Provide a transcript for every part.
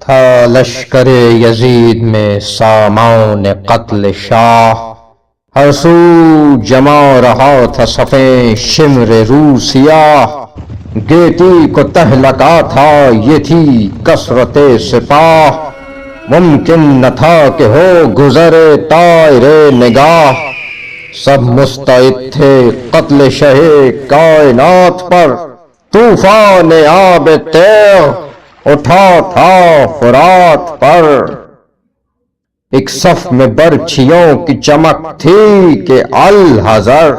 تھا لشکر یزید میں سامان قتل شاہ، ہر سو جما رہا تھا صفیں شمر روسیہ، گیتی کو تہلکا تھا یہ تھی کثرت سپاہ، ممکن نہ تھا کہ ہو گزرے طائر نگاہ، سب مستعد تھے قتل شہ کائنات پر، طوفان آب تیغ اٹھا تھا فرات پر، ایک صف میں برچھیوں کی چمک تھی کہ الحذر،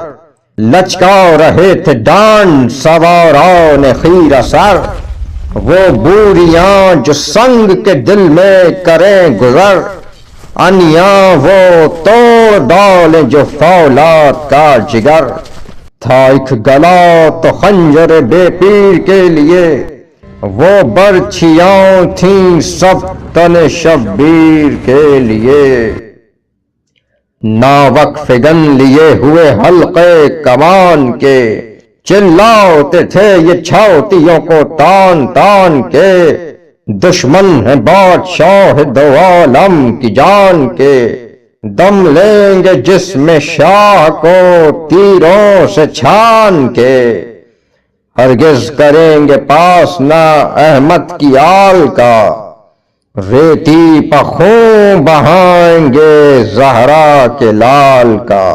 لچکا رہے تھے ڈانڈ سواران خیرہ سر، وہ بوریاں جو سنگ کے دل میں کریں گزر، انیاں وہ توڑ ڈالیں جو فولاد کا جگر، تھا ایک گلا تو خنجر بے پیر کے لیے، وہ برچھیاں تھیں سب تن شبیر کے لیے، ناوقف گن لیے ہوئے حلقے کمان کے، چلاتے تھے یہ چھاتیوں کو تان تان کے، دشمن ہے بادشاہ دو عالم کی جان کے، دم لیں گے جسم شاہ کو تیروں سے چھان کے، ہرگز کریں گے پاس نہ احمد کی آل کا، ریتی پہ خون بہائیں گے زہرا کے لال کا۔